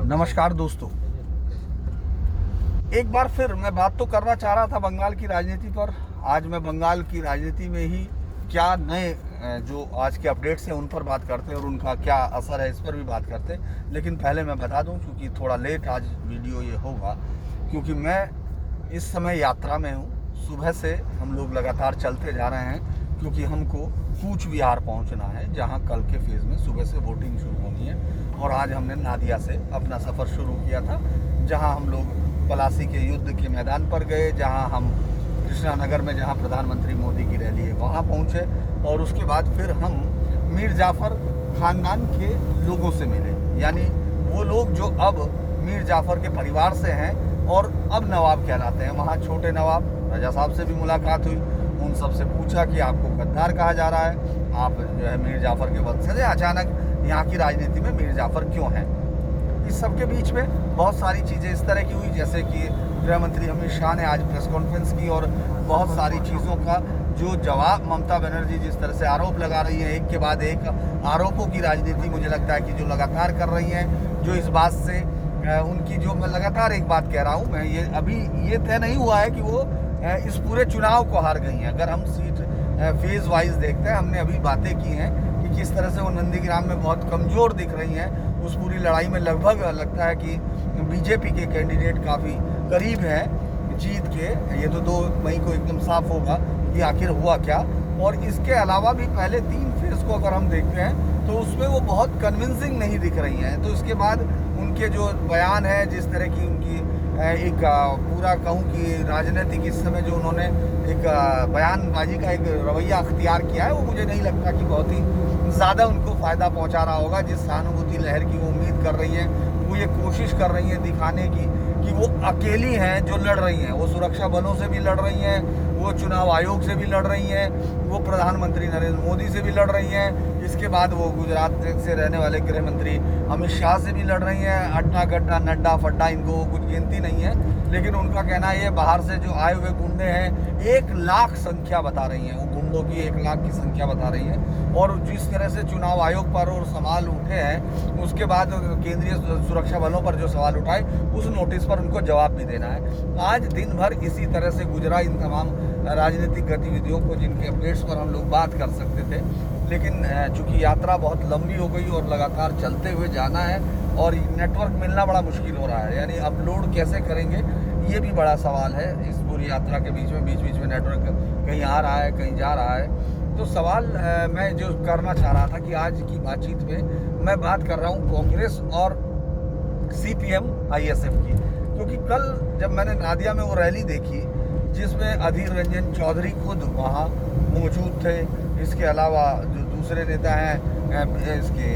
नमस्कार दोस्तों। एक बार फिर मैं बात तो करना चाह रहा था बंगाल की राजनीति पर। आज मैं बंगाल की राजनीति में ही क्या नए जो आज के अपडेट्स हैं उन पर बात करते हैं और उनका क्या असर है इस पर भी बात करते हैं। लेकिन पहले मैं बता दूं, क्योंकि थोड़ा लेट आज वीडियो ये होगा, क्योंकि मैं इस समय यात्रा में हूँ। सुबह से हम लोग लगातार चलते जा रहे हैं, क्योंकि हमको कूच बिहार पहुँचना है, जहाँ कल के फेज़ में सुबह से वोटिंग शुरू होनी है। और आज हमने नादिया से अपना सफ़र शुरू किया था, जहाँ हम लोग पलासी के युद्ध के मैदान पर गए, जहाँ हम कृष्णा नगर में जहाँ प्रधानमंत्री मोदी की रैली है वहाँ पहुँचे, और उसके बाद फिर हम मीर जाफ़र ख़ानदान के लोगों से मिले। यानी वो लोग जो अब मीर जाफ़र के परिवार से हैं और अब नवाब कहलाते हैं। वहाँ छोटे नवाब रजा साहब से भी मुलाकात हुई। उन सब से पूछा कि आपको गद्दार कहा जा रहा है, आप जो है मीर जाफ़र के वंशज हैं, अचानक यहाँ की राजनीति में मीर जाफ़र क्यों हैं। इस सब के बीच में बहुत सारी चीज़ें इस तरह की हुई, जैसे कि गृह मंत्री अमित शाह ने आज प्रेस कॉन्फ्रेंस की और बहुत सारी चीज़ों का जो जवाब ममता बनर्जी जिस तरह से आरोप लगा रही है, एक के बाद एक आरोपों की राजनीति मुझे लगता है कि जो लगातार कर रही हैं, जो इस बात से उनकी जो मैं लगातार एक बात कह रहा हूँ, मैं ये अभी ये तय नहीं हुआ है कि वो इस पूरे चुनाव को हार गई हैं। अगर हम सीट फेज़ वाइज देखते हैं, हमने अभी बातें की हैं कि किस तरह से वो नंदीग्राम में बहुत कमज़ोर दिख रही हैं। उस पूरी लड़ाई में लगभग लगता है कि बीजेपी के कैंडिडेट काफ़ी करीब हैं जीत के। ये तो 2 मई को एकदम साफ होगा कि आखिर हुआ क्या। और इसके अलावा भी पहले 3 फेज़ को अगर हम देखते हैं तो उसमें वो बहुत कन्विंसिंग नहीं दिख रही हैं। तो इसके बाद उनके जो बयान है, जिस तरह की उनकी एक पूरा कहूँ कि राजनीतिक इस समय जो उन्होंने एक बयानबाजी का एक रवैया अख्तियार किया है, वो मुझे नहीं लगता कि बहुत ही ज़्यादा उनको फ़ायदा पहुंचा रहा होगा। जिस सहानुभूति लहर की वो उम्मीद कर रही हैं, वो ये कोशिश कर रही हैं दिखाने की कि वो अकेली हैं जो लड़ रही हैं। वो सुरक्षा बलों से भी लड़ रही हैं, वो चुनाव आयोग से भी लड़ रही हैं, वो प्रधानमंत्री नरेंद्र मोदी से भी लड़ रही हैं। इसके बाद वो गुजरात से रहने वाले गृह मंत्री अमित शाह से भी लड़ रही हैं। अड्डा गड्ढा नड्डा फड्डा इनको कुछ गिनती नहीं है। लेकिन उनका कहना है ये बाहर से जो आए हुए गुंडे हैं 1 लाख संख्या बता रही हैं, वो गुंडों की 1 लाख की संख्या बता रही हैं। और जिस तरह से चुनाव आयोग पर और सवाल उठे हैं, उसके बाद केंद्रीय सुरक्षा बलों पर जो सवाल उठाए, उस नोटिस पर उनको जवाब भी देना है। आज दिन भर इसी तरह से गुजरा इन तमाम राजनीतिक गतिविधियों को, जिनके अपडेट्स पर हम लोग बात कर सकते थे। लेकिन चूँकि यात्रा बहुत लंबी हो गई और लगातार चलते हुए जाना है और नेटवर्क मिलना बड़ा मुश्किल हो रहा है, यानी अपलोड कैसे करेंगे ये भी बड़ा सवाल है। इस पूरी यात्रा के बीच में नेटवर्क कहीं आ रहा है, कहीं जा रहा है। तो सवाल मैं जो करना चाह रहा था कि आज की बातचीत में मैं बात कर रहा हूँ कांग्रेस और CPM ISF की, क्योंकि कल जब मैंने नादिया में वो रैली देखी जिसमें अधीर रंजन चौधरी खुद वहाँ मौजूद थे, इसके अलावा जो दूसरे नेता हैं इसके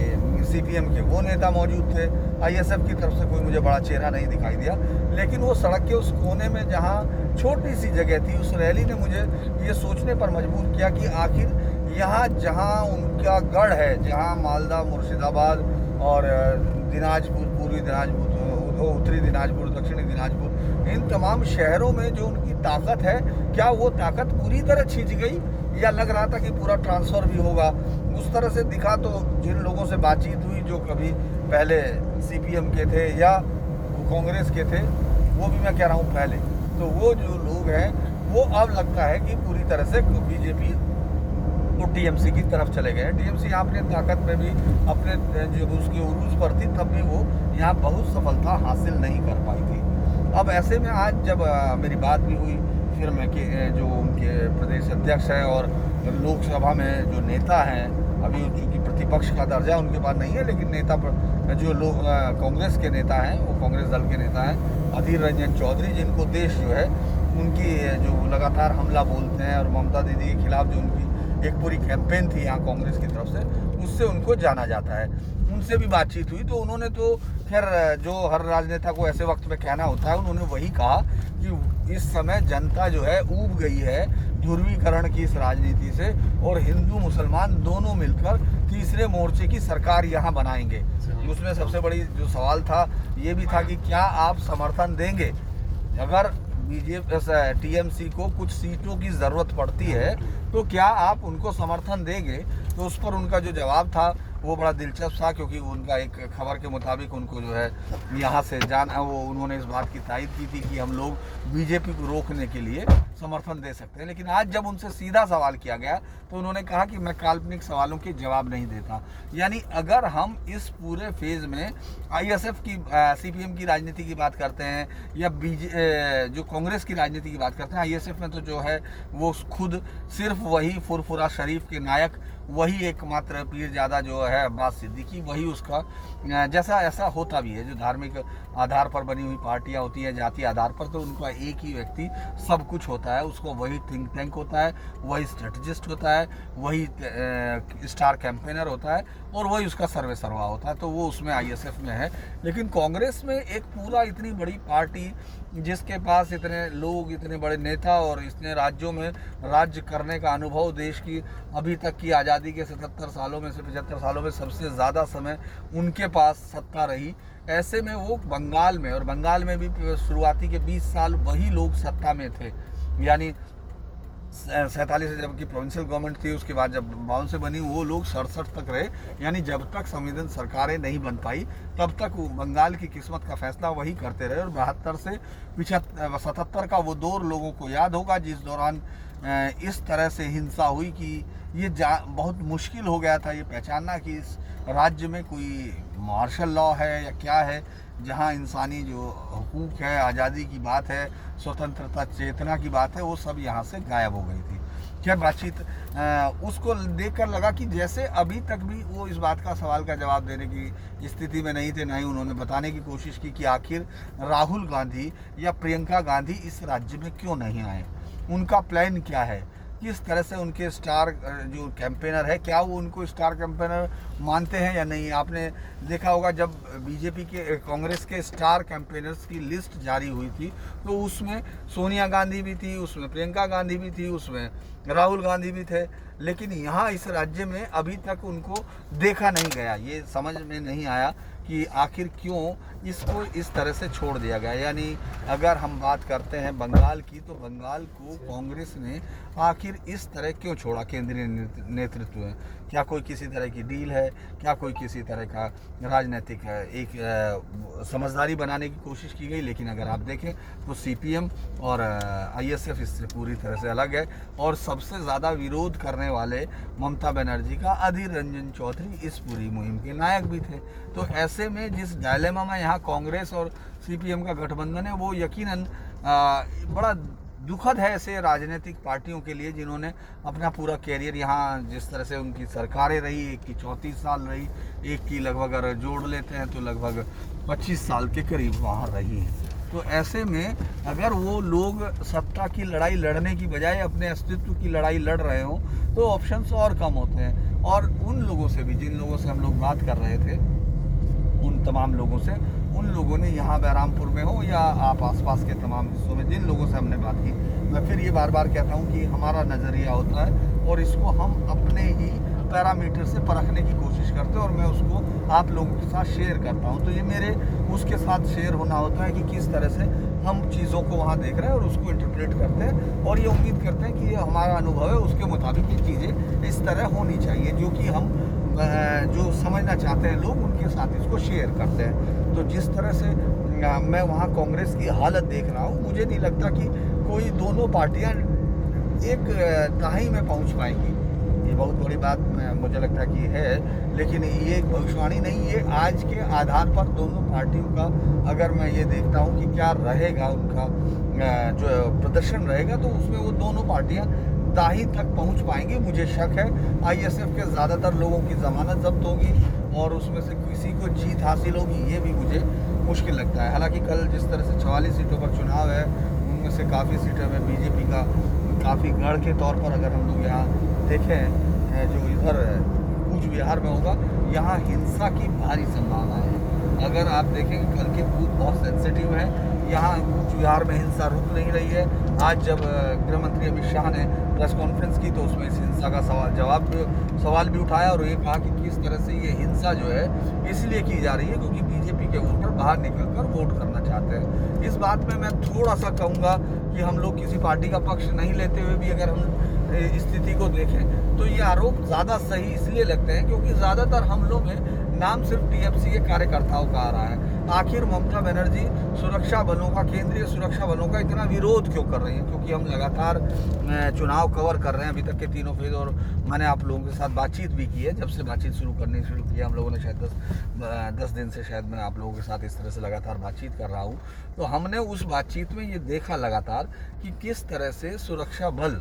CPM के वो नेता मौजूद थे, ISF की तरफ से कोई मुझे बड़ा चेहरा नहीं दिखाई दिया। लेकिन वो सड़क के उस कोने में जहाँ छोटी सी जगह थी, उस रैली ने मुझे ये सोचने पर मजबूर किया कि आखिर यहाँ जहाँ उनका गढ़ है, जहाँ मालदा, मुर्शिदाबाद और दिनाजपुर, पूर्वी दिनाजपुर, उत्तरी दिनाजपुर, दक्षिणी दिनाजपुर, इन तमाम शहरों में जो उनकी ताकत है, क्या वो ताकत पूरी तरह छिंच गई या लग रहा था कि पूरा ट्रांसफ़र भी होगा। उस तरह से दिखा। तो जिन लोगों से बातचीत हुई जो कभी पहले CPM के थे या कांग्रेस के थे, वो भी मैं कह रहा हूँ पहले, तो वो जो लोग हैं वो अब लगता है कि पूरी तरह से बीजेपी और TMC की तरफ चले गए हैं। TMC अपने ताकत में भी अपने जो उसकी उरूज पर थी, तब भी वो यहाँ बहुत सफलता हासिल नहीं कर पाई थी। अब ऐसे में आज जब मेरी बात भी हुई, फिर मैं कि जो उनके प्रदेश अध्यक्ष हैं और लोकसभा में जो नेता हैं, अभी चूँकि प्रतिपक्ष का दर्जा उनके पास नहीं है, लेकिन नेता जो लोग कांग्रेस के नेता हैं, वो कांग्रेस दल के नेता हैं अधीर रंजन चौधरी, जिनको देश जो है उनकी जो लगातार हमला बोलते हैं और ममता दीदी के खिलाफ जो उनकी एक पूरी कैंपेन थी यहाँ कांग्रेस की तरफ से, उससे उनको जाना जाता है। उनसे भी बातचीत हुई तो उन्होंने तो खैर जो हर राजनेता को ऐसे वक्त में कहना होता है, उन्होंने वही कहा कि इस समय जनता जो है ऊब गई है ध्रुवीकरण की इस राजनीति से, और हिंदू मुसलमान दोनों मिलकर तीसरे मोर्चे की सरकार यहाँ बनाएंगे। उसमें सबसे बड़ी जो सवाल था ये भी था कि क्या आप समर्थन देंगे अगर बीजेपी TMC को कुछ सीटों की ज़रूरत पड़ती है, तो क्या आप उनको समर्थन देंगे। तो उस पर उनका जो जवाब था वो बड़ा दिलचस्प था, क्योंकि उनका एक खबर के मुताबिक उनको जो है यहाँ से जाना, वो उन्होंने इस बात की तायद की थी कि हम लोग बीजेपी को रोकने के लिए समर्थन दे सकते हैं। लेकिन आज जब उनसे सीधा सवाल किया गया तो उन्होंने कहा कि मैं काल्पनिक सवालों के जवाब नहीं देता। यानी अगर हम इस पूरे फेज में आईएसएफ की सीपीएम की राजनीति की बात करते हैं या जो कांग्रेस की राजनीति की बात करते हैं, आईएसएफ में तो जो है वो खुद सिर्फ वही फुरफुरा शरीफ के नायक, वही एकमात्र पीरजादा जो है अब्बास सिद्दीकी, वही उसका जैसा ऐसा होता भी है। जो धार्मिक आधार पर बनी हुई पार्टियां होती हैं जातीय आधार पर, तो उनका एक ही व्यक्ति सब कुछ होता है, उसको वही थिंक टैंक होता है, वही स्ट्रेटजिस्ट होता है, वही स्टार कैंपेनर होता है और वही उसका सर्वे सर्वा होता है। तो वो उसमें आईएसएफ में है। लेकिन कांग्रेस में एक पूरा इतनी बड़ी पार्टी जिसके पास इतने लोग, इतने बड़े नेता और इतने राज्यों में राज्य करने का अनुभव, देश की अभी तक की आज़ादी के 77 सालों में से 75 सालों में सबसे ज़्यादा समय उनके पास सत्ता रही, ऐसे में वो बंगाल में, और बंगाल में भी शुरुआती के 20 साल वही लोग सत्ता में थे। यानी 47 से जबकि प्रोविंशियल गवर्नमेंट थी, उसके बाद जब 52 से बनी, वो लोग 67 तक रहे। यानी जब तक संविधान सरकारें नहीं बन पाई तब तक वो बंगाल की किस्मत का फैसला वही करते रहे। और 72 से 77 का वो दौर लोगों को याद होगा, जिस दौरान इस तरह से हिंसा हुई कि ये बहुत मुश्किल हो गया था ये पहचानना कि इस राज्य में कोई मार्शल लॉ है या क्या है, जहाँ इंसानी जो हुकूक है, आज़ादी की बात है, स्वतंत्रता चेतना की बात है, वो सब यहाँ से गायब हो गई थी। क्या बातचीत उसको देखकर लगा कि जैसे अभी तक भी वो इस बात का सवाल का जवाब देने की स्थिति में नहीं थे, ना ही उन्होंने बताने की कोशिश की कि आखिर राहुल गांधी या प्रियंका गांधी इस राज्य में क्यों नहीं आए, उनका प्लान क्या है, किस तरह से उनके स्टार जो कैंपेनर है, क्या वो उनको स्टार कैंपेनर मानते हैं या नहीं। आपने देखा होगा जब बीजेपी के कांग्रेस के स्टार कैंपेनर्स की लिस्ट जारी हुई थी तो उसमें सोनिया गांधी भी थी, उसमें प्रियंका गांधी भी थी, उसमें राहुल गांधी भी थे। लेकिन यहाँ इस राज्य में अभी तक उनको देखा नहीं गया। ये समझ में नहीं आया कि आखिर क्यों इसको इस तरह से छोड़ दिया गया। यानी अगर हम बात करते हैं बंगाल की, तो बंगाल को कांग्रेस ने आखिर इस तरह क्यों छोड़ा केंद्रीय नेतृत्व में। क्या कोई किसी तरह की डील है, क्या कोई किसी तरह का राजनीतिक एक समझदारी बनाने की कोशिश की गई। लेकिन अगर आप देखें तो सीपीएम और आईएसएफ इससे पूरी तरह से अलग है। और सबसे ज़्यादा विरोध करने वाले ममता बनर्जी का अधीर रंजन चौधरी इस पूरी मुहिम के नायक भी थे। तो ऐसे में जिस डायलेमा में यहाँ कांग्रेस और सीपीएम का गठबंधन है, वो यकीनन बड़ा दुखद है ऐसे राजनीतिक पार्टियों के लिए जिन्होंने अपना पूरा कैरियर यहाँ, जिस तरह से उनकी सरकारें रही, एक की 34 साल रही, एक की लगभग अगर जोड़ लेते हैं तो लगभग 25 साल के करीब वहाँ रही हैं। तो ऐसे में अगर वो लोग सत्ता की लड़ाई लड़ने की बजाय अपने अस्तित्व की लड़ाई लड़ रहे हों तो ऑप्शंस और कम होते हैं। और उन लोगों से भी, जिन लोगों से हम लोग बात कर रहे थे, उन तमाम लोगों से, उन लोगों ने यहाँ बहरामपुर में हो या आप आसपास के तमाम हिस्सों में जिन लोगों से हमने बात की, मैं फिर ये बार बार कहता हूँ कि हमारा नज़रिया होता है और इसको हम अपने ही पैरामीटर से परखने की कोशिश करते हैं और मैं उसको आप लोगों के साथ शेयर करता हूँ। तो ये मेरे उसके साथ शेयर होना होता है कि किस तरह से हम चीज़ों को वहाँ देख रहे हैं और उसको इंटरप्रेट करते हैं और ये उम्मीद करते हैं कि ये हमारा अनुभव है, उसके मुताबिक ये चीज़ें इस तरह होनी चाहिए, जो कि हम जो समझना चाहते हैं लोग उनके साथ इसको शेयर करते हैं। तो जिस तरह से मैं वहाँ कांग्रेस की हालत देख रहा हूँ, मुझे नहीं लगता कि कोई दोनों पार्टियाँ एक तहाई में पहुँच पाएंगी। ये बहुत बड़ी बात मुझे लगता है कि है, लेकिन ये एक भविष्यवाणी नहीं, ये आज के आधार पर दोनों पार्टियों का अगर मैं ये देखता हूँ कि क्या रहेगा उनका जो प्रदर्शन रहेगा, तो उसमें वो दोनों पार्टियाँ ताही तक पहुंच पाएंगे। मुझे शक है आईएसएफ के ज़्यादातर लोगों की ज़मानत जब्त होगी और उसमें से किसी को जीत हासिल होगी, ये भी मुझे मुश्किल लगता है। हालांकि कल जिस तरह से 44 सीटों पर चुनाव है, उनमें से काफ़ी सीटें में बीजेपी का काफ़ी गढ़ के तौर पर अगर हम लोग यहाँ देखें, जो इधर कूच बिहार में होगा, यहाँ हिंसा की भारी संभावना है। अगर आप देखें कल के बूथ बहुत सेंसिटिव है, यहाँ कूच बिहार में हिंसा रुक नहीं रही है। आज जब गृह मंत्री अमित शाह ने प्रेस कॉन्फ्रेंस की तो उसमें इस हिंसा का सवाल भी उठाया और ये कहा कि किस तरह से ये हिंसा जो है इसलिए की जा रही है क्योंकि बीजेपी के वोटर बाहर निकलकर वोट करना चाहते हैं। इस बात में मैं थोड़ा सा कहूँगा कि हम लोग किसी पार्टी का पक्ष नहीं लेते हुए भी अगर हम स्थिति को देखें तो ये आरोप ज़्यादा सही इसलिए लगते हैं क्योंकि ज़्यादातर हमलों में नाम सिर्फ टीएमसी के कार्यकर्ताओं का आ रहा है। आखिर ममता बनर्जी सुरक्षा बलों का, केंद्रीय सुरक्षा बलों का इतना विरोध क्यों कर रही हैं? क्योंकि हम लगातार चुनाव कवर कर रहे हैं अभी तक के तीनों फेज, और मैंने आप लोगों के साथ बातचीत भी की है। जब से बातचीत शुरू की हम लोगों ने, शायद 10 दिन से शायद मैं आप लोगों के साथ इस तरह से लगातार बातचीत कर रहा हूँ। तो हमने उस बातचीत में ये देखा लगातार कि किस तरह से सुरक्षा बल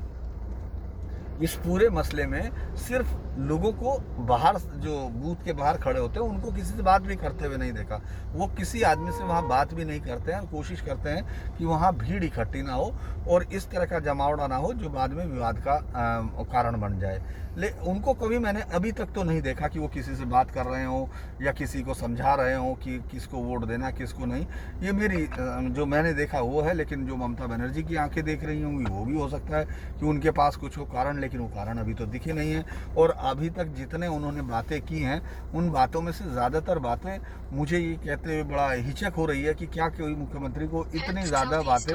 इस पूरे मसले में सिर्फ लोगों को बाहर, जो बूथ के बाहर खड़े होते हैं, उनको किसी से बात भी करते हुए नहीं देखा। वो किसी आदमी से वहाँ बात भी नहीं करते हैं, कोशिश करते हैं कि वहाँ भीड़ इकट्ठी ना हो और इस तरह का जमावड़ा ना हो जो बाद में विवाद का कारण बन जाए। उनको कभी मैंने अभी तक तो नहीं देखा कि वो किसी से बात कर रहे हो या किसी को समझा रहे हो कि किसको वोट देना किसको नहीं। ये मेरी जो मैंने देखा वो है, लेकिन जो ममता बनर्जी की आंखें देख रही होंगी वो भी हो सकता है कि उनके पास कुछ हो कारण, लेकिन वो कारण अभी तो दिखे नहीं है। और अभी तक जितने उन्होंने बातें की हैं उन बातों में से ज़्यादातर बातें मुझे ये कहते हुए बड़ा हिचक हो रही है कि क्या कोई मुख्यमंत्री को इतनी ज़्यादा बातें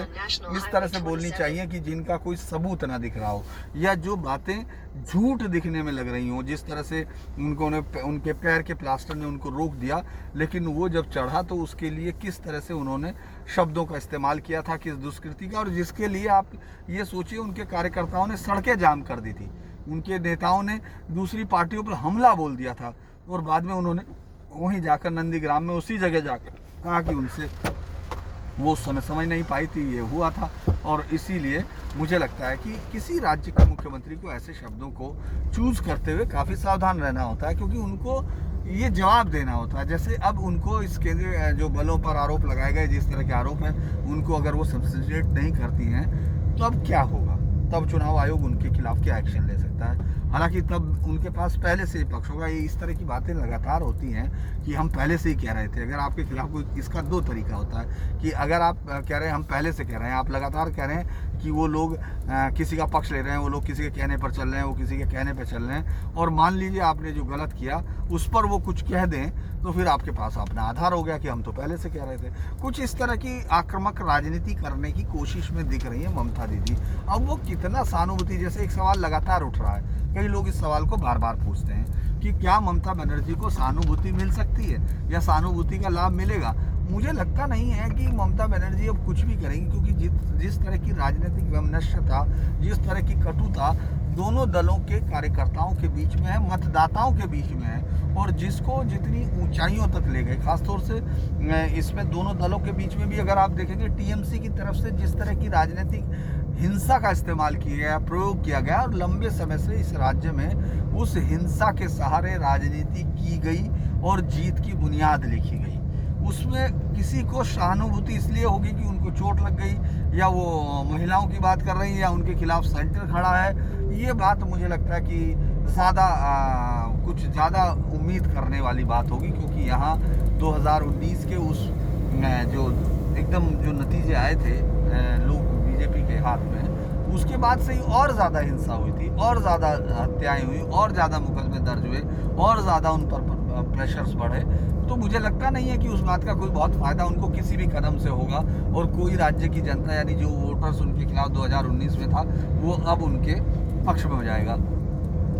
इस तरह से बोलनी चाहिए कि जिनका कोई सबूत ना दिख रहा हो, या जो बातें झूठ दिखने में लग रही हो। जिस तरह से उनके पैर के प्लास्टर ने उनको रोक दिया, लेकिन वो जब चढ़ा तो उसके लिए किस तरह से उन्होंने शब्दों का इस्तेमाल किया था, किस दुष्कृति का, और जिसके लिए आप ये सोचिए उनके कार्यकर्ताओं ने सड़कें जाम कर दी थी, उनके नेताओं ने दूसरी पार्टियों पर हमला बोल दिया था, और बाद में उन्होंने वहीं जाकर नंदीग्राम में उसी जगह जाकर कहा कि उनसे वो उस समय समझ नहीं पाई थी, ये हुआ था। और इसीलिए मुझे लगता है कि किसी राज्य के मुख्यमंत्री को ऐसे शब्दों को चूज करते हुए काफ़ी सावधान रहना होता है, क्योंकि उनको ये जवाब देना होता है। जैसे अब उनको इस केंद्रीय जो बलों पर आरोप लगाए गए, जिस तरह के आरोप हैं, उनको अगर वो सब्सिडिएट नहीं करती हैं तो अब क्या होगा? तब चुनाव आयोग उनके खिलाफ क्या एक्शन ले सकता है? हालांकि तब उनके पास पहले से ही पक्ष होगा। ये इस तरह की बातें लगातार होती हैं कि हम पहले से ही कह रहे थे। अगर आपके खिलाफ कोई, इसका दो तरीका होता है कि अगर आप कह रहे हैं हम पहले से कह रहे हैं, आप लगातार कह रहे हैं कि वो लोग किसी का पक्ष ले रहे हैं, वो लोग किसी के कहने पर चल रहे हैं, वो किसी के कहने पर चल रहे हैं, और मान लीजिए आपने जो गलत किया उस पर वो कुछ कह दें, तो फिर आपके पास अपना आधार हो गया कि हम तो पहले से कह रहे थे। कुछ इस तरह की आक्रामक राजनीति करने की कोशिश में दिख रही है ममता दीदी। अब वो कितना सहानुभूति, जैसे एक सवाल लगातार उठ रहा है, कई लोग इस सवाल को बार बार पूछते हैं कि क्या ममता बनर्जी को सहानुभूति मिल सकती है या सहानुभूति का लाभ मिलेगा? मुझे लगता नहीं है कि ममता बनर्जी अब कुछ भी करेंगी, क्योंकि जिस तरह की राजनीतिक वैमनस्यता, जिस तरह की कटुता दोनों दलों के कार्यकर्ताओं के बीच में है, मतदाताओं के बीच में है, और जिसको जितनी ऊंचाइयों तक ले गए, खासतौर से इसमें दोनों दलों के बीच में भी अगर आप देखेंगे टीएमसी की तरफ से जिस तरह की राजनीतिक हिंसा का इस्तेमाल किया गया, प्रयोग किया गया, और लंबे समय से इस राज्य में उस हिंसा के सहारे राजनीति की गई और जीत की बुनियाद लिखी गई। उसमें किसी को सहानुभूति इसलिए होगी कि उनको चोट लग गई, या वो महिलाओं की बात कर रही है, या उनके खिलाफ सेंटर खड़ा है। ये बात मुझे लगता है कि कुछ ज़्यादा उम्मीद करने वाली बात होगी, क्योंकि यहाँ 2019 के उस जो एकदम जो नतीजे आए थे लोग बीजेपी के हाथ में, उसके बाद से ही और ज़्यादा हिंसा हुई थी, और ज़्यादा हत्याएं हुई, और ज़्यादा मुकदमे दर्ज हुए, और ज़्यादा उन पर प्रेशर्स बढ़े। तो मुझे लगता नहीं है कि उस बात का कोई बहुत फ़ायदा उनको किसी भी कदम से होगा, और कोई राज्य की जनता, यानी जो वोटर्स उनके खिलाफ 2019 में था, वो अब उनके पक्ष में हो जाएगा।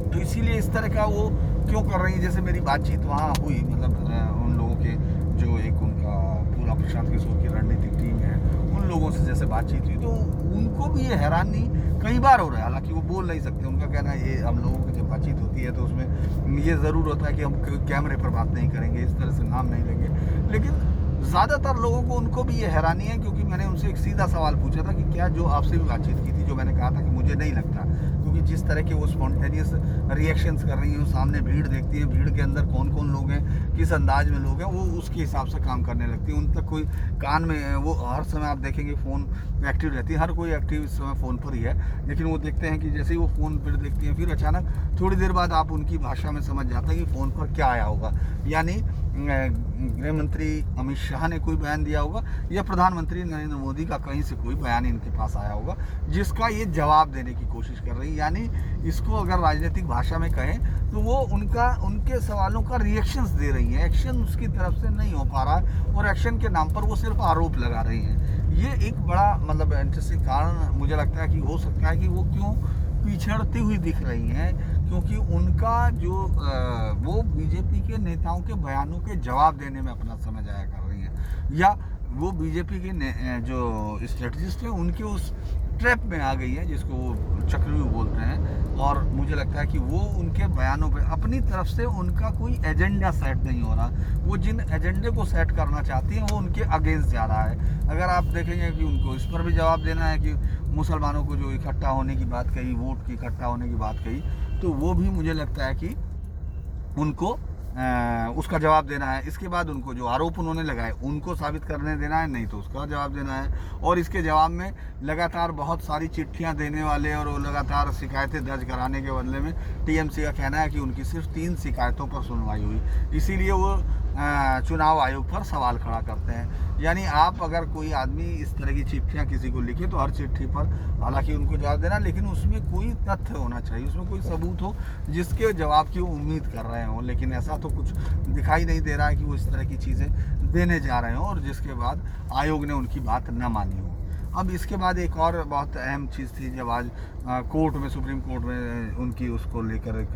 तो इसीलिए इस तरह का वो क्यों कर रही है। जैसे मेरी बातचीत वहाँ हुई, मतलब उन लोगों के जो एक उनका पूरा प्रशांत किशोर की रणनीतिक टीम है, उन लोगों से जैसे बातचीत हुई, तो उनको भी ये हैरानी कई बार हो रहा है। हालांकि वो बोल नहीं सकते, उनका कहना है ये हम लोगों की जब बातचीत होती है तो उसमें ये ज़रूर होता है कि हम कैमरे पर बात नहीं करेंगे, इस तरह से नाम नहीं लेंगे। लेकिन ज़्यादातर लोगों को, उनको भी ये हैरानी है, क्योंकि मैंने उनसे एक सीधा सवाल पूछा था कि क्या जो आपसे भी बातचीत की थी, जो मैंने कहा था कि मुझे नहीं लगता, क्योंकि जिस तरह के वो स्पॉन्टेनियस रिएक्शंस कर रही हैं, सामने भीड़ देखती है, भीड़ के अंदर कौन कौन लोग हैं, किस अंदाज में लोग हैं, वो उसके हिसाब से काम करने लगती है। उन तक कोई कान में, वो हर समय आप देखेंगे फ़ोन एक्टिव रहती है, हर कोई एक्टिव इस समय फ़ोन पर ही है, लेकिन वो देखते हैं कि जैसे ही वो फ़ोन पर देखती हैं, फिर अचानक थोड़ी देर बाद आप उनकी भाषा में समझ जाते हैं कि फ़ोन पर क्या आया होगा। यानी गृह मंत्री अमित शाह ने कोई बयान दिया होगा, या प्रधानमंत्री नरेंद्र मोदी का कहीं से कोई बयान इनके पास आया होगा, जिसका ये जवाब देने की कोशिश कर रही है। यानी इसको अगर राजनीतिक भाषा में कहें तो वो उनके सवालों का रिएक्शंस दे रही हैं, एक्शन उसकी तरफ से नहीं हो पा रहा है, और एक्शन के नाम पर वो सिर्फ आरोप लगा रही हैं। ये एक बड़ा मतलब इंटरेस्टिंग कारण मुझे लगता है कि हो सकता है कि वो क्यों पिछड़ती हुई दिख रही हैं, क्योंकि उनका जो वो बीजेपी के नेताओं के बयानों के जवाब देने में अपना समय जाया कर रही हैं, या वो बीजेपी के जो स्ट्रेटजिस्ट हैं उनके उस ट्रैप में आ गई है जिसको वो चक्रव्यूह बोलते हैं। और मुझे लगता है कि वो उनके बयानों पे अपनी तरफ से उनका कोई एजेंडा सेट नहीं हो रहा। वो जिन एजेंडे को सेट करना चाहती हैं वो उनके अगेंस्ट जा रहा है। अगर आप देखेंगे कि उनको इस पर भी जवाब देना है कि मुसलमानों को जो इकट्ठा होने की बात कही, वोट की इकट्ठा होने की बात कही, तो वो भी मुझे लगता है कि उनको उसका जवाब देना है। इसके बाद उनको जो आरोप उन्होंने लगाए उनको साबित करने देना है, नहीं तो उसका जवाब देना है। और इसके जवाब में लगातार बहुत सारी चिट्ठियां देने वाले और लगातार शिकायतें दर्ज कराने के बदले में टीएमसी का कहना है कि उनकी सिर्फ 3 शिकायतों पर सुनवाई हुई, इसीलिए वो चुनाव आयोग पर सवाल खड़ा करते हैं। यानी आप अगर कोई आदमी इस तरह की चिट्ठियां किसी को लिखे तो हर चिट्ठी पर हालांकि उनको जवाब देना, लेकिन उसमें कोई तथ्य होना चाहिए, उसमें कोई सबूत हो जिसके जवाब की वो उम्मीद कर रहे हों। लेकिन ऐसा तो कुछ दिखाई नहीं दे रहा है कि वो इस तरह की चीज़ें देने जा रहे हों और जिसके बाद आयोग ने उनकी बात न मानी हो। अब इसके बाद एक और बहुत अहम चीज़ थी, जब आज कोर्ट में, सुप्रीम कोर्ट में उनकी उसको लेकर एक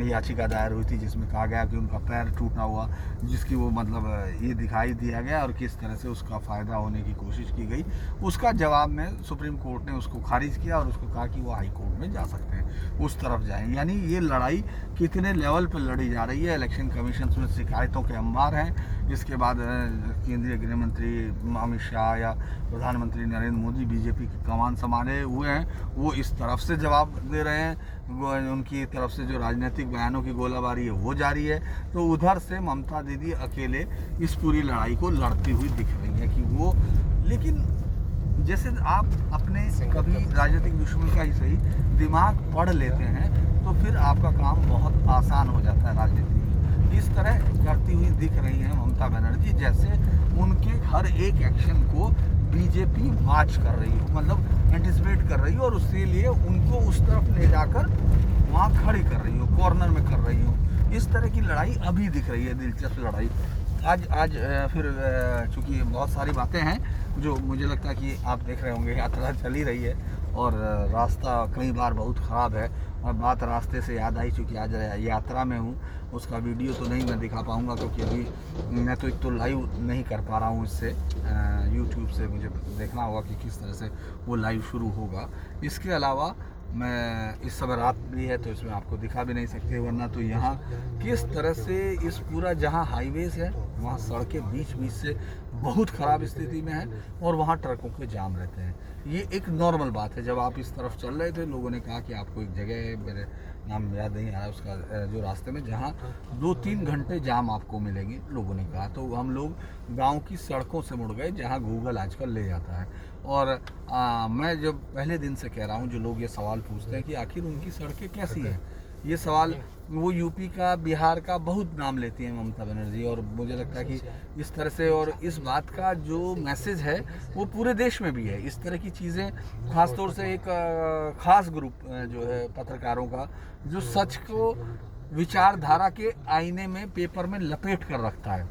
याचिका दायर हुई थी जिसमें कहा गया कि उनका पैर टूटा हुआ, जिसकी वो मतलब ये दिखाई दिया गया और किस तरह से उसका फ़ायदा होने की कोशिश की गई। उसका जवाब में सुप्रीम कोर्ट ने उसको खारिज किया और उसको कहा कि वो हाई कोर्ट में जा सकते हैं, उस तरफ जाएं। यानी ये लड़ाई कितने लेवल पर लड़ी जा रही है। इलेक्शन कमीशन में शिकायतों के अंबार हैं। इसके बाद केंद्रीय गृह मंत्री अमित शाह या प्रधानमंत्री नरेंद्र मोदी बीजेपी की कमान संभाले हुए हैं, वो इस तरफ से जवाब दे रहे हैं, उनकी तरफ से जो राजनीतिक बयानों की गोलाबारी है वो जारी है। तो उधर से ममता दीदी अकेले इस पूरी लड़ाई को लड़ती हुई दिख रही है कि वो, लेकिन जैसे आप अपने कभी राजनीतिक दुश्मन का ही सही दिमाग पढ़ लेते हैं तो फिर आपका काम बहुत आसान हो जाता है राजनीति में। इस तरह करती हुई दिख रही हैं ममता बनर्जी, जैसे उनके हर एक एक्शन को बीजेपी वाच कर रही हो, मतलब एंटिसिपेट कर रही हो और उसके लिए उनको उस तरफ ले जाकर वहाँ खड़ी कर रही हो, कॉर्नर में कर रही हो। इस तरह की लड़ाई अभी दिख रही है, दिलचस्प लड़ाई। आज फिर चूँकि बहुत सारी बातें हैं जो मुझे लगता है कि आप देख रहे होंगे, यात्रा चल ही रही है और रास्ता कई बार बहुत ख़राब है। और बात रास्ते से याद आई, चूँकि आज यात्रा में हूँ, उसका वीडियो तो नहीं मैं दिखा पाऊँगा क्योंकि अभी मैं तो एक तो लाइव नहीं कर पा रहा हूँ, इससे यूट्यूब से मुझे देखना होगा कि किस तरह से वो लाइव शुरू होगा। इसके अलावा मैं इस समय रात भी है तो इसमें आपको दिखा भी नहीं सकते, वरना तो यहाँ किस तरह से इस पूरा जहाँ हाईवेज है वहाँ सड़कें बीच बीच से बहुत ख़राब स्थिति में है और वहाँ ट्रकों के जाम रहते हैं। ये एक नॉर्मल बात है। जब आप इस तरफ चल रहे थे लोगों ने कहा कि आपको एक जगह है, मेरे नाम याद नहीं आ रहा उसका, जो रास्ते में जहाँ 2-3 घंटे जाम आपको मिलेंगे, लोगों ने कहा। तो हम लोग गांव की सड़कों से मुड़ गए जहाँ गूगल आजकल ले जाता है। और मैं जब पहले दिन से कह रहा हूँ, जो लोग ये सवाल पूछते हैं कि आखिर उनकी सड़कें कैसी हैं, ये सवाल वो यूपी का, बिहार का बहुत नाम लेती हैं ममता बनर्जी। और मुझे लगता है कि इस तरह से, और इस बात का जो मैसेज है वो पूरे देश में भी है। इस तरह की चीज़ें ख़ासतौर से एक ख़ास ग्रुप जो है पत्रकारों का, जो सच को विचारधारा के आईने में, पेपर में लपेट कर रखता है।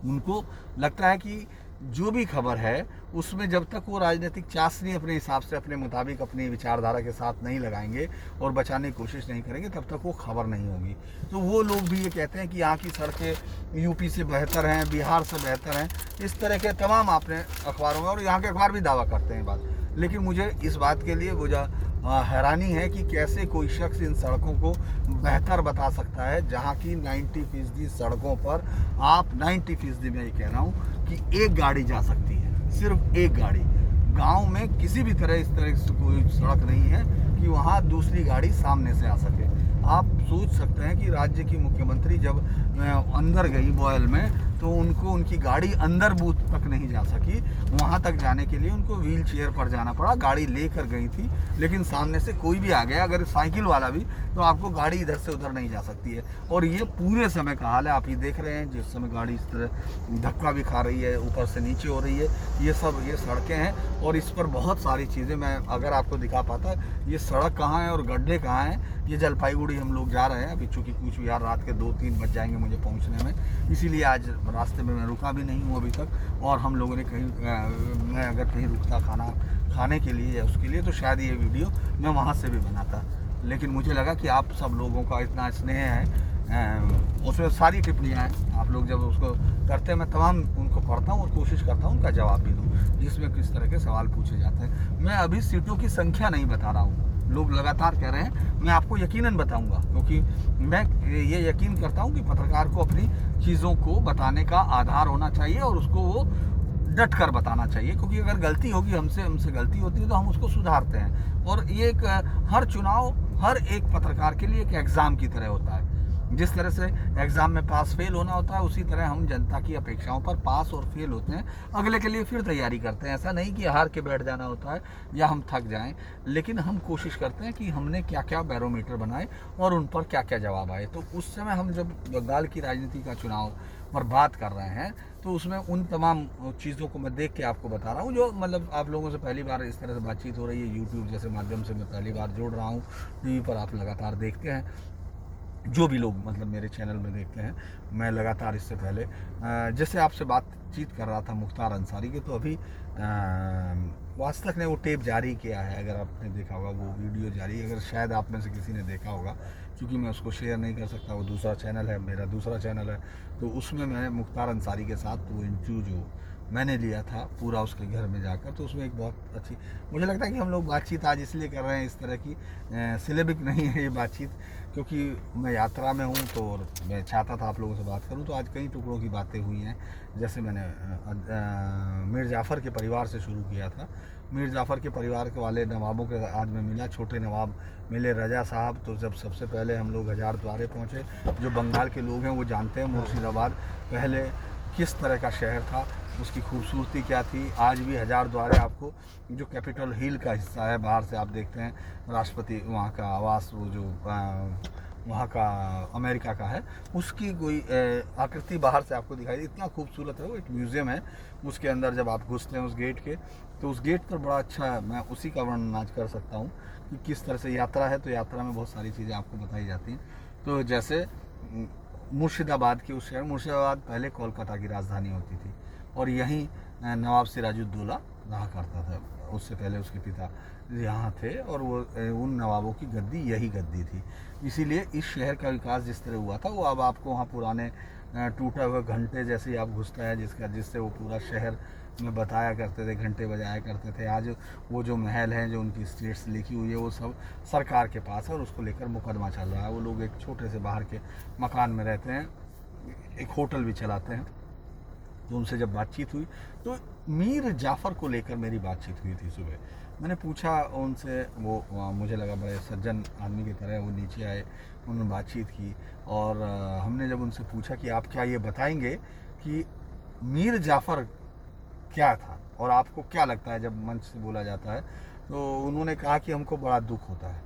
उनको लगता है कि जो भी खबर है उसमें जब तक वो राजनीतिक चाशनी अपने हिसाब से, अपने मुताबिक, अपनी विचारधारा के साथ नहीं लगाएंगे और बचाने की कोशिश नहीं करेंगे, तब तक वो खबर नहीं होगी। तो वो लोग भी ये कहते हैं कि यहाँ की सड़कें यूपी से बेहतर हैं, बिहार से बेहतर हैं। इस तरह के तमाम आपने अखबारों में, और यहाँ के अखबार भी दावा करते हैं बात। लेकिन मुझे इस बात के लिए वो हैरानी है कि कैसे कोई शख्स इन सड़कों को बेहतर बता सकता है, जहाँ की 90% सड़कों पर आप 90% मैं ये कह रहा हूँ कि एक गाड़ी जा सकती है, सिर्फ एक गाड़ी। गांव में किसी भी तरह इस तरह से कोई सड़क नहीं है कि वहाँ दूसरी गाड़ी सामने से आ सके। आप सोच सकते हैं कि राज्य की मुख्यमंत्री जब अंदर गई बॉयल में तो उनको, उनकी गाड़ी अंदर बूथ तक नहीं जा सकी, वहाँ तक जाने के लिए उनको व्हील चेयर पर जाना पड़ा। गाड़ी लेकर गई थी लेकिन सामने से कोई भी आ गया, अगर साइकिल वाला भी, तो आपको गाड़ी इधर से उधर नहीं जा सकती है। और ये पूरे समय का हाल है, आप ये देख रहे हैं जिस समय गाड़ी इस तरह धक्का भी खा रही है, ऊपर से नीचे हो रही है। ये सब ये सड़कें हैं और इस पर बहुत सारी चीज़ें मैं अगर आपको दिखा पाता। ये सड़क कहाँ है और गड्ढे कहाँ हैं। ये जलपाईगुड़ी हम लोग जा रहे हैं अभी, चूँकि कूच बिहार रात के 2-3 बज जाएंगे मुझे पहुँचने में, इसीलिए आज रास्ते में मैं रुका भी नहीं हूँ अभी तक। और हम लोगों ने कहीं मैं अगर कहीं रुकता खाना खाने के लिए या उसके लिए तो शायद ये वीडियो मैं वहाँ से भी बनाता, लेकिन मुझे लगा कि आप सब लोगों का इतना स्नेह है, उसमें सारी टिप्पणियाँ हैं, आप लोग जब उसको करते हैं मैं तमाम उनको पढ़ता हूँ और कोशिश करता हूँ उनका जवाब भी दूँ, जिसमें किस तरह के सवाल पूछे जाते हैं। मैं अभी सीटों की संख्या नहीं बता रहा हूँ, लोग लगातार कह रहे हैं, मैं आपको यकीनन बताऊंगा, क्योंकि मैं ये यकीन करता हूँ कि पत्रकार को अपनी चीज़ों को बताने का आधार होना चाहिए और उसको वो डट कर बताना चाहिए, क्योंकि अगर गलती होगी हमसे गलती होती है तो हम उसको सुधारते हैं। और ये एक हर चुनाव हर एक पत्रकार के लिए एक एग्ज़ाम की तरह होता है। जिस तरह से एग्ज़ाम में पास फेल होना होता है, उसी तरह हम जनता की अपेक्षाओं पर पास और फेल होते हैं, अगले के लिए फिर तैयारी करते हैं। ऐसा नहीं कि हार के बैठ जाना होता है या हम थक जाएं, लेकिन हम कोशिश करते हैं कि हमने क्या क्या बैरोमीटर बनाए और उन पर क्या क्या जवाब आए। तो उस समय हम जब बंगाल की राजनीति का चुनाव पर बात कर रहे हैं तो उसमें उन तमाम चीज़ों को मैं देख के आपको बता रहा हूँ, जो मतलब आप लोगों से पहली बार इस तरह से बातचीत हो रही है, यूट्यूब जैसे माध्यम से मैं पहली बार जुड़ रहा हूँ, टीवी पर आप लगातार देखते हैं, जो भी लोग मतलब मेरे चैनल में देखते हैं, मैं लगातार इससे पहले जैसे आपसे बातचीत कर रहा था मुख्तार अंसारी के, तो अभी वास्तव ने वो टेप जारी किया है, अगर आपने देखा होगा वो वीडियो जारी, अगर शायद आप में से किसी ने देखा होगा, क्योंकि मैं उसको शेयर नहीं कर सकता, वो दूसरा चैनल है, मेरा दूसरा चैनल है, तो उसमें मैंने मुख्तार अंसारी के साथ वो इंटरव्यू जो मैंने लिया था पूरा उसके घर में जाकर, तो उसमें एक बहुत अच्छी, मुझे लगता है कि हम लोग बातचीत आज इसलिए कर रहे हैं इस तरह की, सिलेबिक नहीं है ये बातचीत, क्योंकि मैं यात्रा में हूँ तो मैं चाहता था आप लोगों से बात करूँ। तो आज कई टुकड़ों की बातें हुई हैं, जैसे मैंने मीर जाफ़र के परिवार से शुरू किया था। मीर जाफ़र के परिवार के वाले नवाबों के आज मैं मिला, छोटे नवाब मिले रजा साहब। तो जब सबसे पहले हम लोग हज़ारद्वारे पहुँचे, जो बंगाल के लोग हैं वो जानते हैं मुर्शिदाबाद पहले किस तरह का शहर था, उसकी खूबसूरती क्या थी। आज भी हज़ारद्वारे आपको जो कैपिटल हिल का हिस्सा है, बाहर से आप देखते हैं राष्ट्रपति वहाँ का आवास, वो जो वहाँ का अमेरिका का है, उसकी कोई आकृति बाहर से आपको दिखाई दी, इतना खूबसूरत है वो। एक म्यूज़ियम है उसके अंदर, जब आप घुसते हैं उस गेट के, तो उस गेट पर बड़ा अच्छा, मैं उसी का वर्णन आज कर सकता हूँ कि किस तरह से यात्रा है, तो यात्रा में बहुत सारी चीज़ें आपको बताई जाती हैं। तो जैसे मुर्शिदाबाद के उस शहर, मुर्शिदाबाद पहले कोलकाता की राजधानी होती थी और यहीं नवाब सिराजुद्दौला रहा करता था, उससे पहले उसके पिता यहाँ थे और वो उन नवाबों की गद्दी यही गद्दी थी। इसीलिए इस शहर का विकास जिस तरह हुआ था, वो अब आपको वहाँ पुराने टूटा हुआ घंटे जैसे ही आप घुसते हैं जिससे वो पूरा शहर में बताया करते थे, घंटे बजाया करते थे। आज वो जो महल हैं, जो उनकी स्टेट्स लिखी हुई है, वो सब सरकार के पास है और उसको लेकर मुकदमा चल रहा है। वो लोग एक छोटे से बाहर के मकान में रहते हैं, एक होटल भी चलाते हैं। तो उनसे जब बातचीत हुई तो मीर जाफ़र को लेकर मेरी बातचीत हुई थी सुबह। मैंने पूछा उनसे, वो मुझे लगा बड़े सज्जन आदमी की तरह, वो नीचे आए, उन्होंने बातचीत की और हमने जब उनसे पूछा कि आप क्या ये बताएंगे कि मीर जाफ़र क्या था और आपको क्या लगता है जब मंच से बोला जाता है, तो उन्होंने कहा कि हमको बड़ा दुख होता है,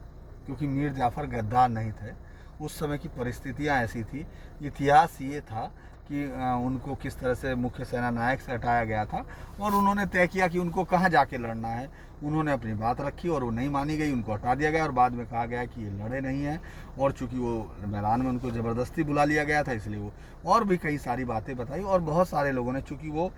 क्योंकि मीर जाफ़र गद्दार नहीं थे। उस समय की परिस्थितियाँ ऐसी थी, इतिहास ये था कि उनको किस तरह से मुख्य सेना नायक से हटाया गया था और उन्होंने तय किया कि उनको कहाँ जाके लड़ना है। उन्होंने अपनी बात रखी और वो नहीं मानी गई, उनको हटा दिया गया और बाद में कहा गया कि ये लड़े नहीं हैं, और चूंकि वो मैदान में उनको ज़बरदस्ती बुला लिया गया था, इसलिए वो और भी कई सारी बातें बताई। और बहुत सारे लोगों ने, चूँकि वो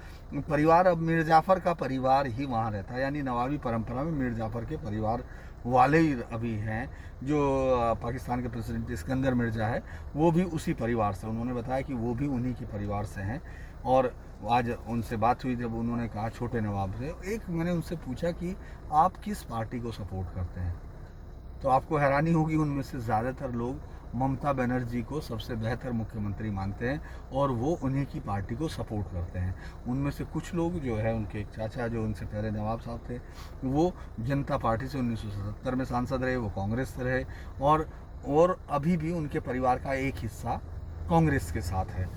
परिवार अब मीर जाफ़र का परिवार ही वहाँ रहता है, यानी नवाबी परंपरा में मीर जाफ़र के परिवार वाले ही अभी हैं। जो पाकिस्तान के प्रेसिडेंट इस्कंदर मिर्ज़ा है, वो भी उसी परिवार से, उन्होंने बताया कि वो भी उन्हीं के परिवार से हैं। और आज उनसे बात हुई जब उन्होंने कहा छोटे नवाब से, एक मैंने उनसे पूछा कि आप किस पार्टी को सपोर्ट करते हैं, तो आपको हैरानी होगी उनमें से ज़्यादातर लोग ममता बनर्जी को सबसे बेहतर मुख्यमंत्री मानते हैं और वो उन्हीं की पार्टी को सपोर्ट करते हैं। उनमें से कुछ लोग जो है, उनके एक चाचा जो उनसे पहले नवाब साहब थे, वो जनता पार्टी से 1977 में सांसद रहे, वो कांग्रेस से रहे और अभी भी उनके परिवार का एक हिस्सा कांग्रेस के साथ है।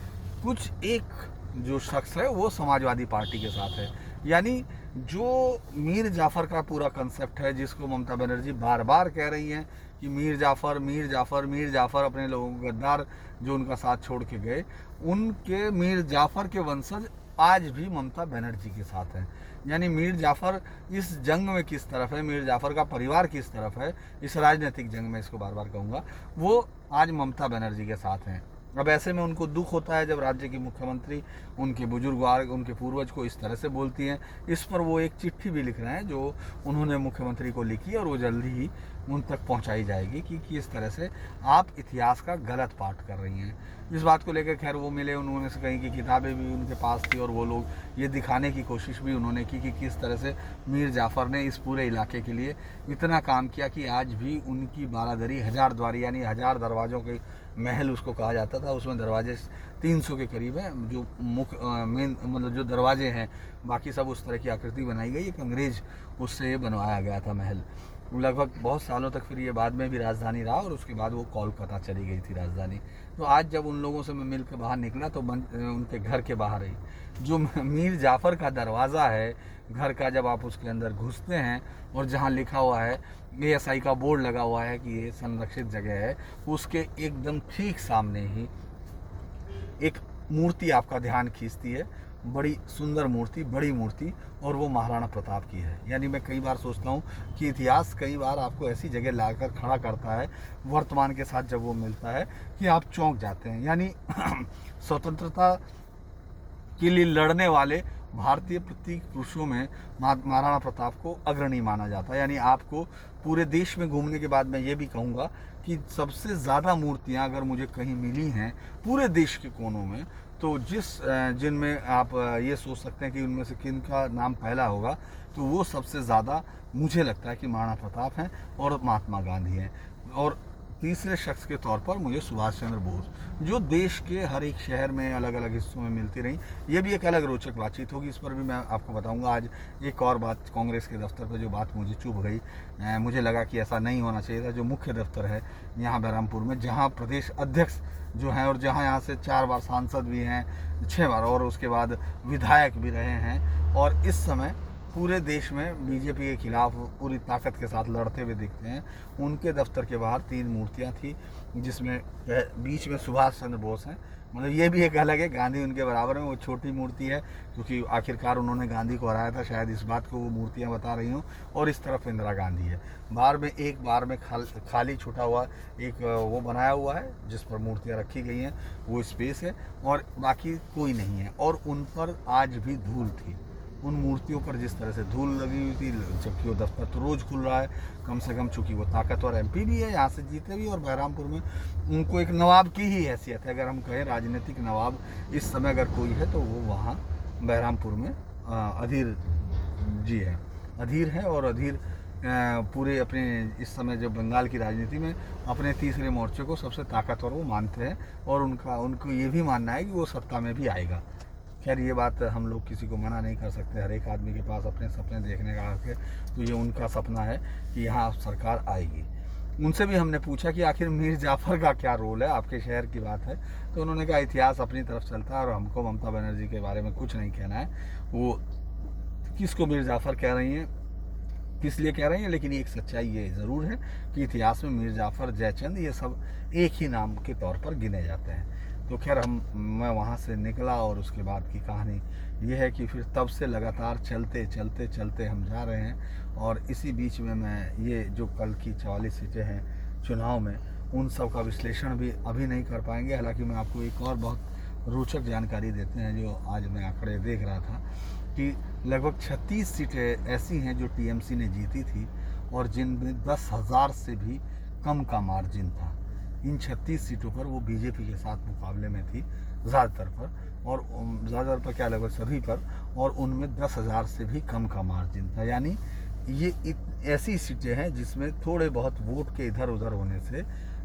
कुछ एक जो शख्स है वो समाजवादी पार्टी के साथ है। यानी जो मीर जाफ़र का पूरा कंसेप्ट है, जिसको ममता बनर्जी बार बार कह रही हैं कि मीर जाफ़र मीर जाफ़र मीर जाफ़र, अपने लोगों को गद्दार जो उनका साथ छोड़ के गए, उनके मीर जाफ़र के वंशज आज भी ममता बनर्जी के साथ हैं। यानी मीर जाफ़र इस जंग में किस तरफ है, मीर जाफ़र का परिवार किस तरफ है, इस राजनीतिक जंग में, इसको बार बार कहूँगा, वो आज ममता बनर्जी के साथ हैं। अब ऐसे में उनको दुख होता है जब राज्य की मुख्यमंत्री उनके बुजुर्ग उनके पूर्वज को इस तरह से बोलती हैं। इस पर वो एक चिट्ठी भी लिख रहे हैं जो उन्होंने मुख्यमंत्री को लिखी और वो जल्दी ही उन तक पहुंचाई जाएगी कि किस तरह से आप इतिहास का गलत पाठ कर रही हैं। इस बात को लेकर खैर वो मिले, उन्होंने से कहीं की किताबें भी उनके पास थी और वो लोग ये दिखाने की कोशिश भी उन्होंने की कि किस तरह से मीर जाफ़र ने इस पूरे इलाके के लिए इतना काम किया कि आज भी उनकी बारादरी हज़ारद्वारी यानी 1000 दरवाज़ों के महल उसको कहा जाता था, उसमें दरवाजे 300 के करीब हैं। जो मुख्य मेन मतलब जो दरवाजे हैं, बाकी सब उस तरह की आकृति बनाई गई। एक अंग्रेज़ उससे ये बनवाया गया था महल। लगभग बहुत सालों तक फिर ये बाद में भी राजधानी रहा और उसके बाद वो कोलकाता चली गई थी राजधानी। तो आज जब उन लोगों से मैं मिल के बाहर निकला तो उनके घर के बाहर ही जो मीर जाफ़र का दरवाज़ा है घर का, जब आप उसके अंदर घुसते हैं और जहाँ लिखा हुआ है ASI का बोर्ड लगा हुआ है कि ये संरक्षित जगह है, उसके एकदम ठीक सामने ही एक मूर्ति आपका ध्यान खींचती है। बड़ी सुंदर मूर्ति, बड़ी मूर्ति, और वो महाराणा प्रताप की है। यानी मैं कई बार सोचता हूँ कि इतिहास कई बार आपको ऐसी जगह लाकर खड़ा करता है वर्तमान के साथ जब वो मिलता है कि आप चौंक जाते हैं। यानी स्वतंत्रता के लिए लड़ने वाले भारतीय प्रतीक पुरुषों में महाराणा प्रताप को अग्रणी माना जाता है। यानी आपको पूरे देश में घूमने के बाद मैं ये भी कहूँगा कि सबसे ज़्यादा मूर्तियाँ अगर मुझे कहीं मिली हैं पूरे देश के कोनों में, तो जिनमें आप ये सोच सकते हैं कि उनमें से किन का नाम पहला होगा, तो वो सबसे ज़्यादा मुझे लगता है कि महाराणा प्रताप हैं और महात्मा गांधी हैं। और तीसरे शख्स के तौर पर मुझे सुभाष चंद्र बोस, जो देश के हर एक शहर में अलग अलग हिस्सों में मिलती रही। ये भी एक अलग रोचक बातचीत होगी, इस पर भी मैं आपको बताऊंगा। आज एक और बात, कांग्रेस के दफ्तर पर जो बात मुझे चुभ गई, मुझे लगा कि ऐसा नहीं होना चाहिए था। जो मुख्य दफ्तर है यहाँ बहरामपुर में, जहाँ प्रदेश अध्यक्ष जो हैं और जहाँ यहाँ से 4 बार सांसद भी हैं, 6 बार, और उसके बाद विधायक भी रहे हैं, और इस समय पूरे देश में बीजेपी के खिलाफ पूरी ताकत के साथ लड़ते हुए दिखते हैं। उनके दफ्तर के बाहर 3 मूर्तियां थी, जिसमें बीच में सुभाष चंद्र बोस हैं। मतलब ये भी एक अलग है, गांधी उनके बराबर में, वो छोटी मूर्ति है क्योंकि आखिरकार उन्होंने गांधी को हराया था, शायद इस बात को वो मूर्तियां बता रही हूँ। और इस तरफ इंदिरा गांधी है। बार में खाली छूटा हुआ एक वो बनाया हुआ है जिस पर मूर्तियाँ रखी गई हैं, वो स्पेस है, और बाकी कोई नहीं है। और उन पर आज भी धूल थी, उन मूर्तियों पर जिस तरह से धूल लगी हुई थी, जबकि वो दफ्तर तो रोज़ खुल रहा है कम से कम, चूँकि वो ताकतवर MP भी है, यहाँ से जीते भी, और बहरामपुर में उनको एक नवाब की ही हैसियत है। अगर हम कहें राजनीतिक नवाब इस समय अगर कोई है तो वो वहाँ बहरामपुर में अधीर जी है, अधीर है। और अधीर पूरे अपने इस समय जो बंगाल की राजनीति में अपने तीसरे मोर्चे को सबसे ताकतवर वो मानते हैं, और उनको ये भी मानना है कि वो सत्ता में भी आएगा। खैर ये बात हम लोग किसी को मना नहीं कर सकते, हर एक आदमी के पास अपने सपने देखने का हक है। तो ये उनका सपना है कि यहाँ सरकार आएगी। उनसे भी हमने पूछा कि आखिर मीर जाफ़र का क्या रोल है, आपके शहर की बात है, तो उन्होंने कहा इतिहास अपनी तरफ चलता है और हमको ममता बनर्जी के बारे में कुछ नहीं कहना है। वो किसको मीर जाफ़र कह रही हैं, किस लिए कह रही हैं, लेकिन एक सच्चाई ये ज़रूर है कि इतिहास में मीर जाफ़र, जयचंद, ये सब एक ही नाम के तौर पर गिने जाते हैं। तो खैर मैं वहाँ से निकला और उसके बाद की कहानी ये है कि फिर तब से लगातार चलते हम जा रहे हैं। और इसी बीच में मैं ये जो कल की 44 सीटें हैं चुनाव में, उन सब का विश्लेषण भी अभी नहीं कर पाएंगे। हालांकि मैं आपको एक और बहुत रोचक जानकारी देते हैं जो आज मैं आंकड़े देख रहा था कि लगभग 36 सीटें ऐसी हैं जो TMC ने जीती थी और जिनमें 10,000 से भी कम का मार्जिन था। इन 36 सीटों पर वो बीजेपी के साथ मुकाबले में थी ज़्यादातर पर, और ज़्यादातर पर क्या लगभग सभी पर, और उनमें 10,000 से भी कम का मार्जिन था। यानी ये ऐसी सीटें हैं जिसमें थोड़े बहुत वोट के इधर उधर होने से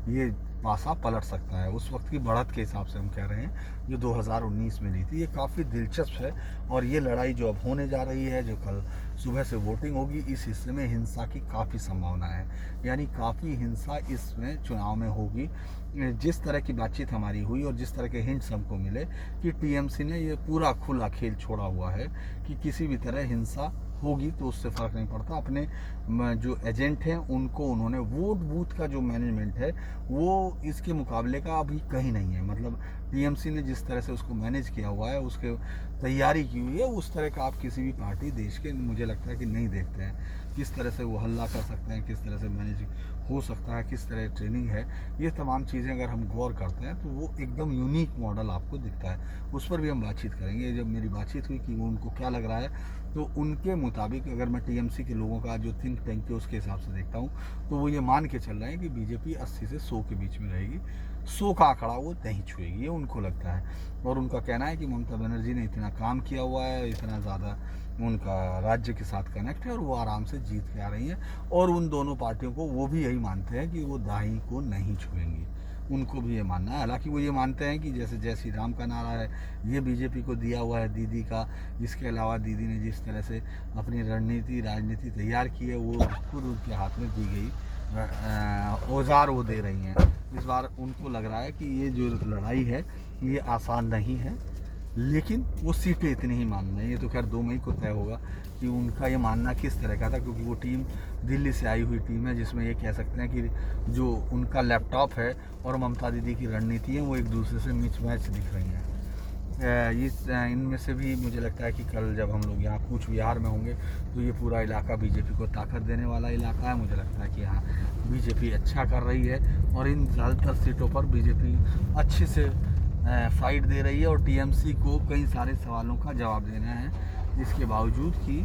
ये पासा पलट सकता है। उस वक्त की बढ़त के हिसाब से हम कह रहे हैं जो 2019 में ली थी। ये काफ़ी दिलचस्प है, और ये लड़ाई जो अब होने जा रही है, जो कल सुबह से वोटिंग होगी, इस हिस्से में हिंसा की काफ़ी संभावना है। यानी काफ़ी हिंसा इसमें चुनाव में होगी। जिस तरह की बातचीत हमारी हुई और जिस तरह के हिंट्स हमको मिले कि TMC ने ये पूरा खुला खेल छोड़ा हुआ है कि किसी भी तरह हिंसा होगी तो उससे फ़र्क नहीं पड़ता। अपने जो एजेंट हैं उनको उन्होंने, वोट बूथ का जो मैनेजमेंट है वो इसके मुकाबले का अभी कहीं नहीं है। मतलब टीएमसी ने जिस तरह से उसको मैनेज किया हुआ है, उसके तैयारी की हुई है, उस तरह का आप किसी भी पार्टी देश के मुझे लगता है कि नहीं देखते हैं। किस तरह से वो हल्ला कर सकते हैं, किस तरह से मैनेज हो सकता है, किस तरह ट्रेनिंग है, ये तमाम चीज़ें अगर हम गौर करते हैं तो वो एकदम यूनिक मॉडल आपको दिखता है। उस पर भी हम बातचीत करेंगे। जब मेरी बातचीत हुई कि वो उनको क्या लग रहा है, तो उनके मुताबिक अगर मैं टीएमसी के लोगों का जो थिंक टैंक है उसके हिसाब से देखता हूँ, तो वो ये मान के चल रहे हैं कि बीजेपी 80 से 100 के बीच में रहेगी। 100 का आंकड़ा वो नहीं छुएगी, ये उनको लगता है। और उनका कहना है कि ममता बनर्जी ने इतना काम किया हुआ है, इतना ज़्यादा उनका राज्य के साथ कनेक्ट है और वो आराम से जीत के आ रही हैं। और उन दोनों पार्टियों को वो भी यही मानते हैं कि वो दाई को नहीं छुएंगी, उनको भी ये मानना है। हालांकि वो ये मानते हैं कि जैसे जय श्री राम का नारा है, ये बीजेपी को दिया हुआ है दीदी का। इसके अलावा दीदी ने जिस तरह से अपनी रणनीति राजनीति तैयार की है, वो खुद उनके हाथ में दी गई औजार वो दे रही हैं। इस बार उनको लग रहा है कि ये जो लड़ाई है ये आसान नहीं है, लेकिन वो सीटें इतनी ही मान रहे हैं। ये तो खैर 2 मई को तय होगा कि उनका ये मानना किस तरह का था, क्योंकि वो टीम दिल्ली से आई हुई टीम है, जिसमें ये कह सकते हैं कि जो उनका लैपटॉप है और ममता दीदी की रणनीति है वो एक दूसरे से मिच मैच दिख रही हैं। इनमें से भी मुझे लगता है कि कल जब हम लोग यहाँ कूच विहार में होंगे तो ये पूरा इलाका बीजेपी को ताकत देने वाला इलाका है। मुझे लगता है कि यहाँ बीजेपी अच्छा कर रही है और इन ज़्यादातर सीटों पर बीजेपी अच्छे से फाइट दे रही है और टीएमसी को कई सारे सवालों का जवाब देना है, जिसके बावजूद कि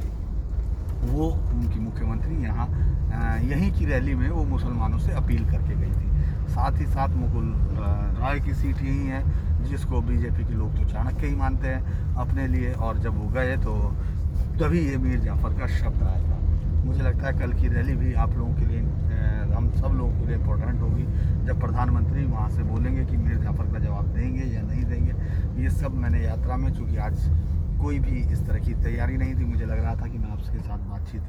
वो उनकी मुख्यमंत्री यहाँ यहीं की रैली में वो मुसलमानों से अपील करके गई थी। साथ ही साथ मुकुल राय की सीट यही है, जिसको बीजेपी के लोग तो चाणक्य ही मानते हैं अपने लिए। और जब वो गए तो तभी ये मीर जाफ़र का शब्द आया था। मुझे लगता है कल की रैली भी आप लोगों के लिए, हम सब लोगों के लिए इम्पोर्टेंट होगी, जब प्रधानमंत्री वहाँ से बोलेंगे कि मीर जाफ़र का जवाब देंगे या नहीं देंगे। ये सब मैंने यात्रा में, चूँकि आज कोई भी इस तरह की तैयारी नहीं थी, मुझे लग रहा था कि मैं आपके साथ बातचीत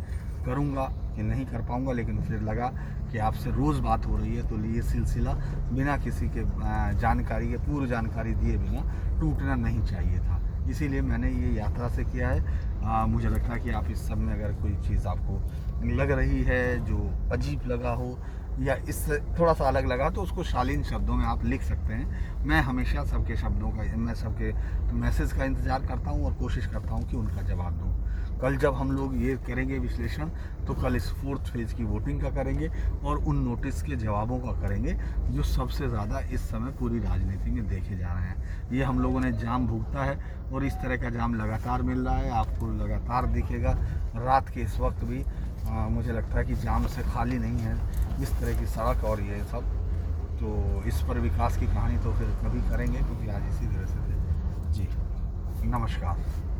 करूंगा कि नहीं कर पाऊंगा, लेकिन फिर लगा कि आपसे रोज़ बात हो रही है तो ये सिलसिला बिना किसी के जानकारी के, पूर्व जानकारी दिए बिना टूटना नहीं चाहिए था। इसीलिए मैंने ये यात्रा से किया है। मुझे लगता है कि आप इस सब में अगर कोई चीज़ आपको लग रही है जो अजीब लगा हो या इससे थोड़ा सा अलग लगा, तो उसको शालीन शब्दों में आप लिख सकते हैं। मैं हमेशा सबके शब्दों का, मैं सबके मैसेज का इंतज़ार करता हूँ और कोशिश करता हूँ कि उनका जवाब दूँ। कल जब हम लोग ये करेंगे विश्लेषण, तो कल इस 4th फेज़ की वोटिंग का करेंगे और उन नोटिस के जवाबों का करेंगे जो सबसे ज़्यादा इस समय पूरी राजनीति में देखे जा रहे हैं। ये हम लोगों ने जाम भुगता है और इस तरह का जाम लगातार मिल रहा है, आपको लगातार दिखेगा। रात के इस वक्त भी मुझे लगता है कि जाम से खाली नहीं है इस तरह की सड़क और ये सब। तो इस पर विकास की कहानी तो फिर कभी करेंगे, क्योंकि आज इसी तरह से थे। जी नमस्कार।